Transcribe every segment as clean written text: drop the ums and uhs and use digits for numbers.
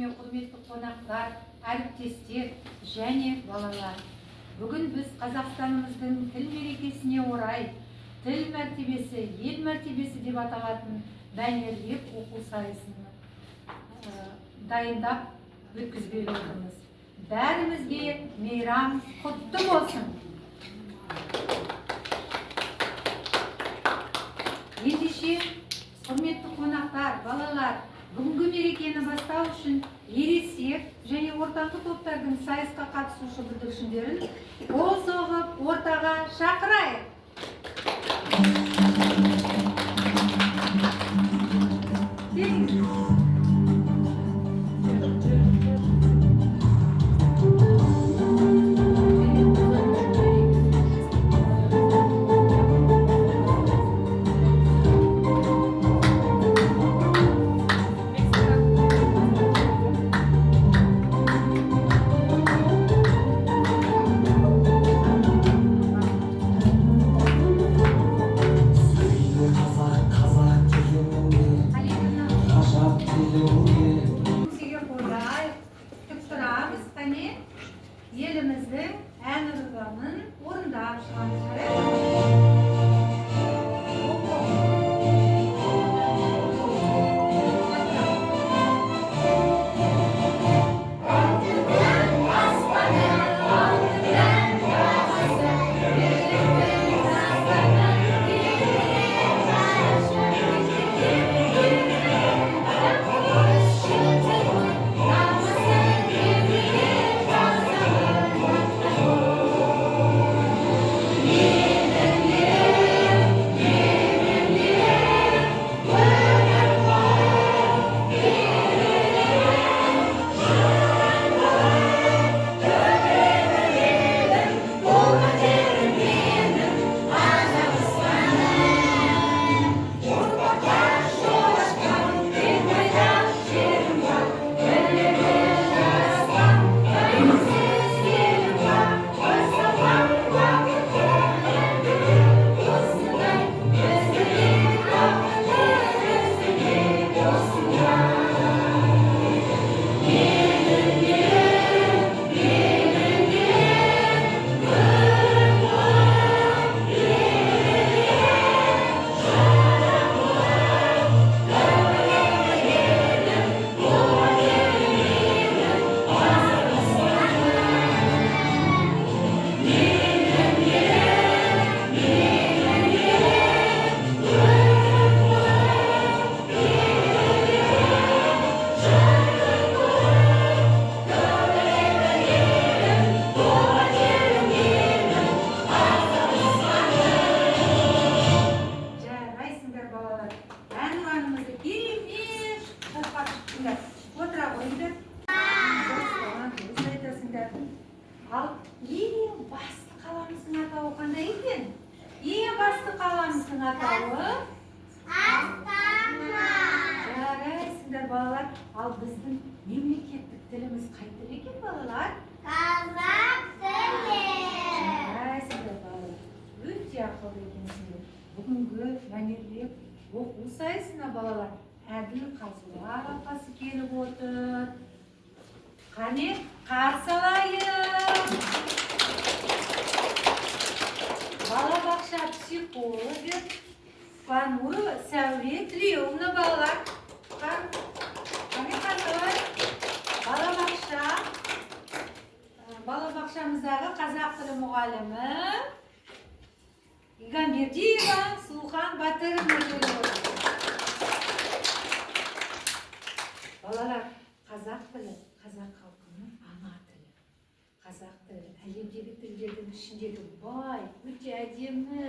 көрме құрметті қонақтар, әріптестер және балалар. Бүгін біз Қазақстанымыздың тіл мерекесіне орай тіл мәртебесі, ел мәртебесі деп аталатын мәнерлеп оқу сайысын дайындап өткізбек отырмыз. Бәрімізге мейрам құтты болсын. Ендеше, құрметті қонақтар, балалар, бүгінгі мерекені бастау үшін ересек және ортаңғы топтардың сайысқа қатысушы бүлдіршіндерін қол соғып ортаға шақырайық. Еліміздің әнұранын орындап шығамыз. Ал ең басты қаламыздың атауы қандай екен? Ең басты қаламыздың атауы Астана. Жарайсыңдар балалар. Ал біздің мемлекеттік тіліміз қай тіл екен балалар? Қазақ тілі. Жарайсыңдар балалар. Өте ақылды екенсіңдер. Бүгінгі мәнерлеп оқу сайысына балалар әділ қазылар алқасы келіп отыр. Қане, қарсы алайық. Балабақша психологы Фанурова Сәуле Тілеуовна балалар. Қане, қарсы алайық. Балабақшамыздағы қазақ тілі мұғалімі Игамбердиева Сұлухан Батырова. Балалар, қазақ тілі қазақ халқының ана тілі. Қазақ тілі әлемдегі тілдердің ішіндегі бай, өте әдемі,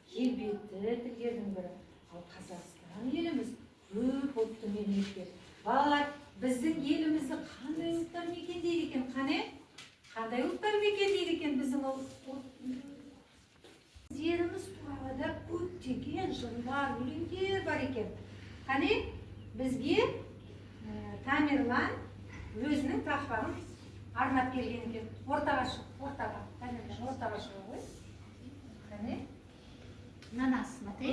келбетті тілдердің бірі. Ал Қазақстан еліміз көп ұлтты мемлекет. Балалар, біздің елімізді қандай ұлттар мекендейді екен? Қандай ұлттар мекендейді екен біздің жеріміз туралы да көптеген жырлар, өлеңдер бар екен. Қане, бізге Тамерлан өзінің тақпағын арнап келген екен. Ортаға шыға ғой. Қане? Нанас, смотри.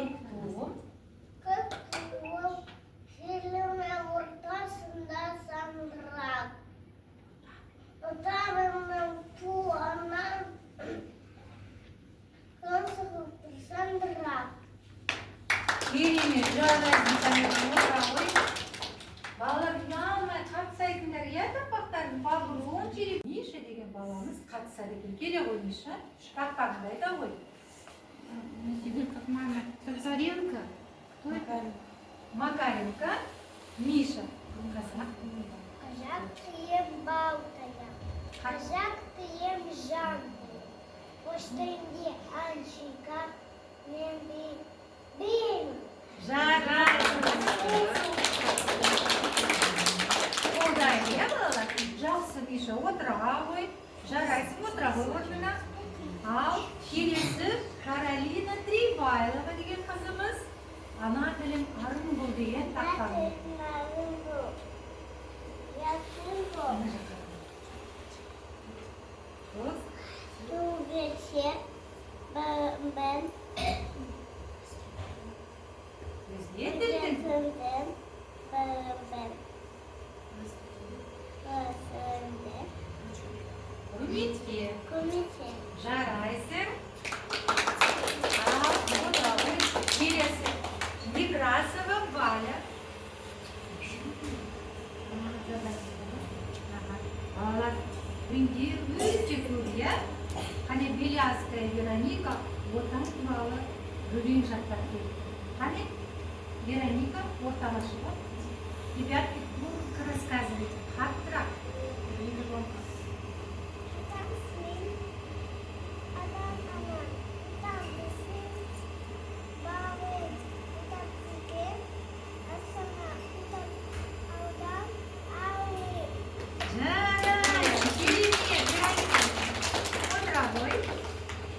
Көк туып, желіме ортасында сандыра. Жарайсың, таңертең отыра ғой. Балалар ұялмай қатысайтындар, иә тақпақтардың бабыруын жиып. Миша деген баламыз қатысады екен. Келе ғой, Миша. Тақпағында айта ғой. Теперь как мама Тазаренко. Кто это? Макаренко, Миша. Қазақ. Қазақ тием балтая, қазақ тием жантая, поштайынде аншика, мен беймін. Жарайсың. Қолдайды, иә балалар? Жақсы, Миша, отыра ғой. Жарайсың, отыра ғой орнына. Ал келесі Каролина Трибайлова деген қызымыз. Ана тілім арың бұл деген тақпағы. Түгесе ben Өзге тілдің. Көметке. Жарайсың. Ал отыра ғой. Келесі Некрасова Валя. Балалар күнде өте көп, иә? Қане Беляская Вероника отан туралы өлең жаттап келді. Қане Вероника ортаға шығып, ребятки, коротко рассказывайте, хаттырақ.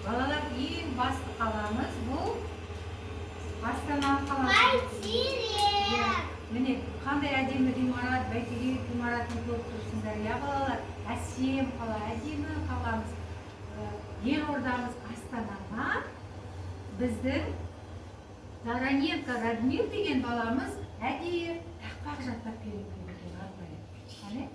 Балалар, ең басты қаламыз бұл Астана қаласы. Міне, қандай әдемі ғимарат, бәйтерек ғимаратын көріп тұрсыңдар, иә балалар? Әсем қала, әдемі қаламыз. Елордамыз Астанаға біздің Тараненко Радмир деген баламыз әдейі тақпақ жаттап келіп қане?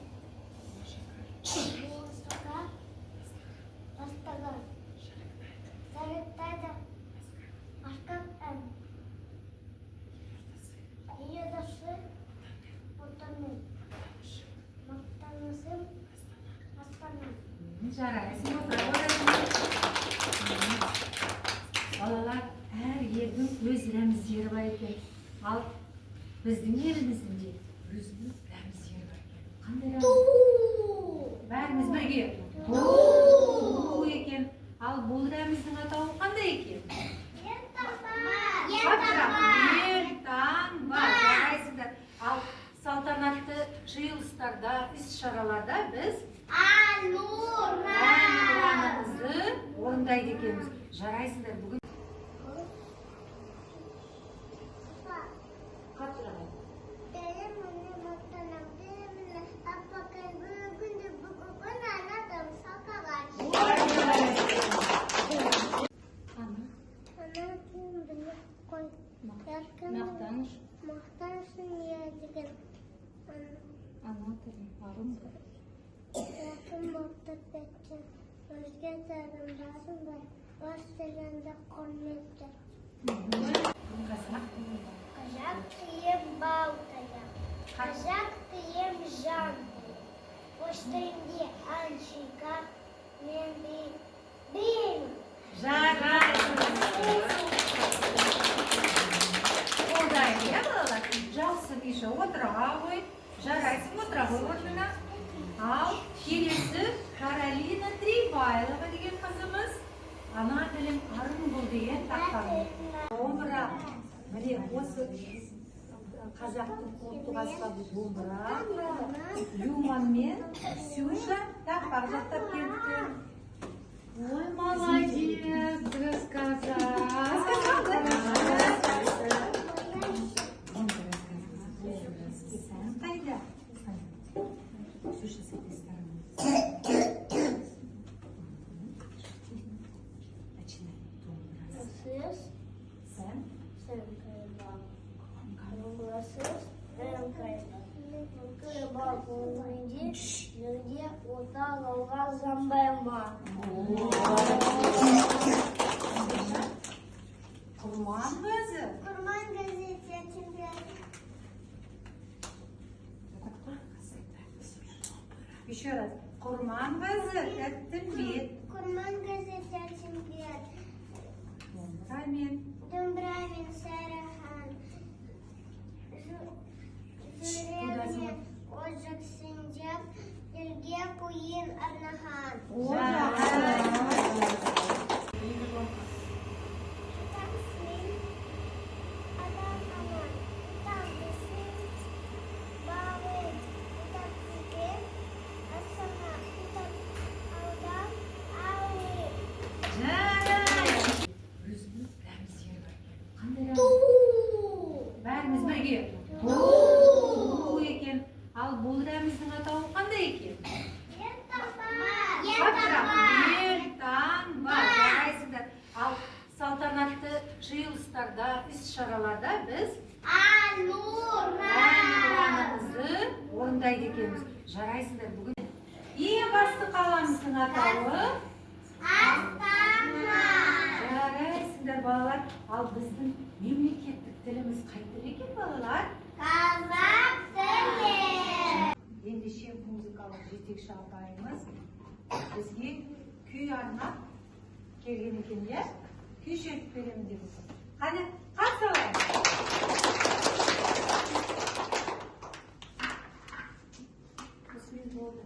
Жарайсың, балалар, әр елдің өз рәміздері бар екен. Ал біздің еліміздің де өзінің рәміздері бар екен. Қандай рәміз? Бәріміз бірге. Ту екен. Ал бұл рәміздің атауы қандай екен? Елтаңба. Жарайсыңдар. Ал салтанатты жиылыстарда, іс-шараларда біз әнұранымызды орындайды екенбіз. Жарайсыңдар бүгін. Мақтанышын деген Ана тілі арың. Yakın muhabbet ettim. Özge tarımlarım ve başlarında konmuştur. Kazak diyem baltaya, kazak diyem jantaya, poştayınca anşika, men beyim. Жарайсың. Қолдайды, иә балалар? Жақсы, Миша, отыра ғой. Жарайсың, отыра ғой орнына. Ал келесі Каролина Трибайлова деген қызымыз. Ана тілім арың бұл деген тақпағы. Домбыра. Міне осы қазақтың ұлттық аспабы домбыра. Юман мен Ксюша тақпақ жаттап келді. Ой, молодец, рассказала. Қайда? Ксюша с этой стороны. Начинай. Nasıl? Sen. Sen kayba. Nasıl? Ben kayba. Kayba olunca люди отдала замбема. Kurman gözü. Kurban gazetesi Еще раз. Kurman gazı Tibet. Kurman gazı Tibet. Amin. Dumbramin Sarahan. Журебне ожик синдеп, елге куин арнахан. Бәріміз бірге. Ту екен. Ал бұл рәміздің атауы қандай екен? Ертаңба. Жарайсыңдар. Ал салтанатты жиылыстарда, іс-шараларда біз әнұранымызды орындайды екенбіз. Жарайсыңдар. Бүгін ең басты қаламыздың атауы Астана. Жарайсыңдар балалар. Ал біздің мемлекеттік тіліміз қай тіл екен балалар? Қазақ тілі. Ендеше музыкалық жетекші апайымыз бізге күй арнап келген екен, иә? Күй шертіп беремін деп отыр. Қане, қарсы алайық. Осымен болды.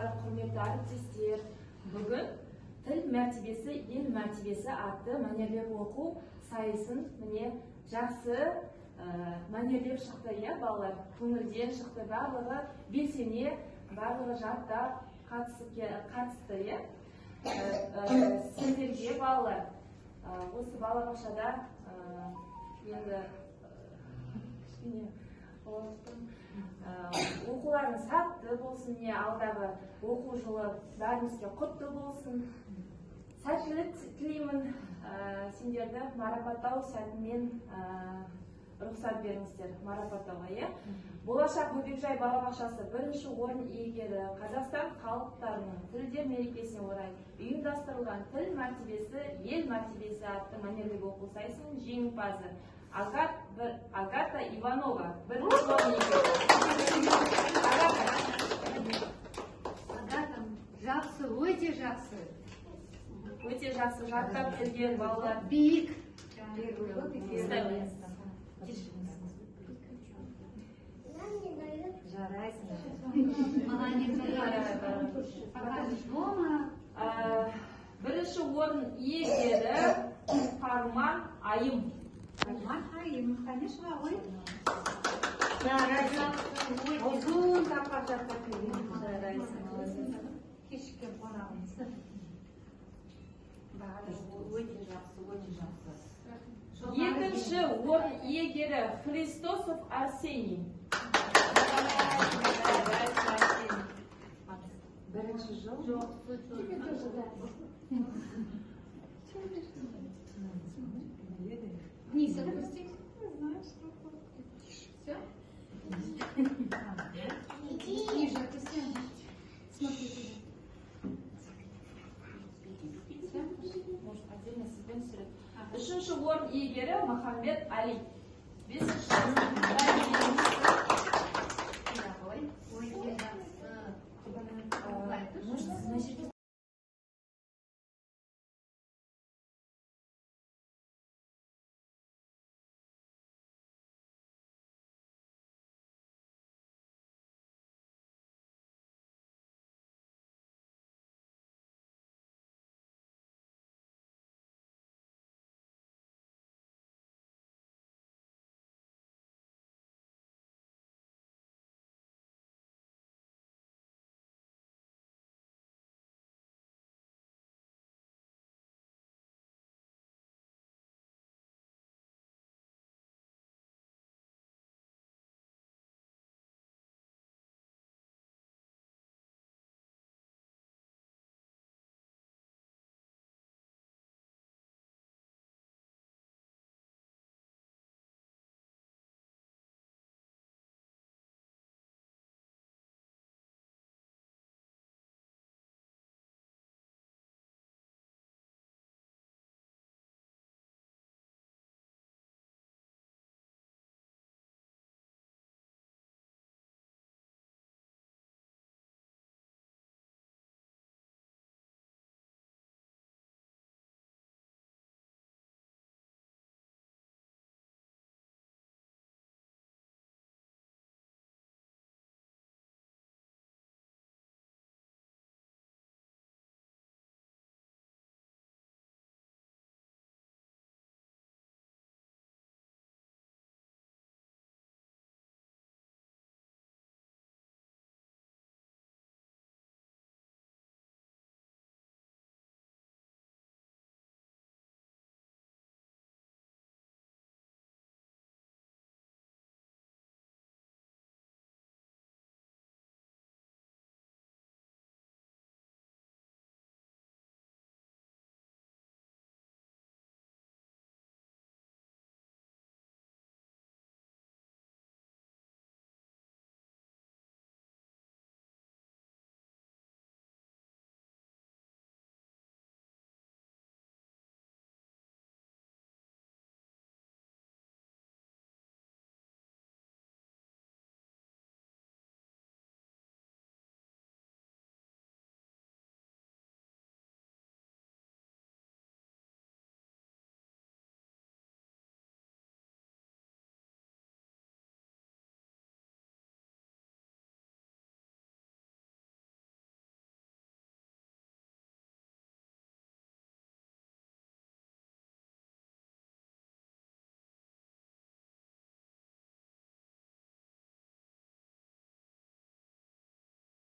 Құрметті әріптестер, бүгін тіл мәртебесі, ел мәртебесі атты мәнерлеп оқу сайысын міне жақсы мәнерлеп шықты, иә балалар, көңілден шықты, барлығы белсене, барлығы жаттап қатысты, иә. Сендерге балалар, осы балабақшада енді оқуларың сәтті болсын, не алдағы оқу жылы бәрімізге құтты болсын. Сәттілік тілеймін. Сендерді марапаттау сәтімен рұқсат беріңіздер марапаттауға, иә? Болашақ Бөбекжай балабақшасы бірінші орын иегері Қазақстан халықтарының тілдер мерекесіне орай ұйым ұйымдастырылған тіл мәртебесі, ел мәртебесі атты мәнерлеп оқу сайысының жеңімпазы Агата Иванова. Бірінші орын иегері. Агата, жақсы, өте жақсы. Өте жақсы жаттап келген балалар. Биік. Нам не дают. Жарайсың. Молодец, покажешь дома. Бірінші орын иегері Парман Айым. Конечно, ой. Жарайсың. Ұзын тапқа жаттап келген. Жарайсың. Кешке барамыз. Өте жақсы, өте жақсы. Екінші орын иегері Христосов Арсений. Бірінші жыл. Вниз опустить. Все? Ниже опусти. Смотри туда. Может, отдельно себе түсіреді. Үшінші орын иегері Махамбет Али. Бесінші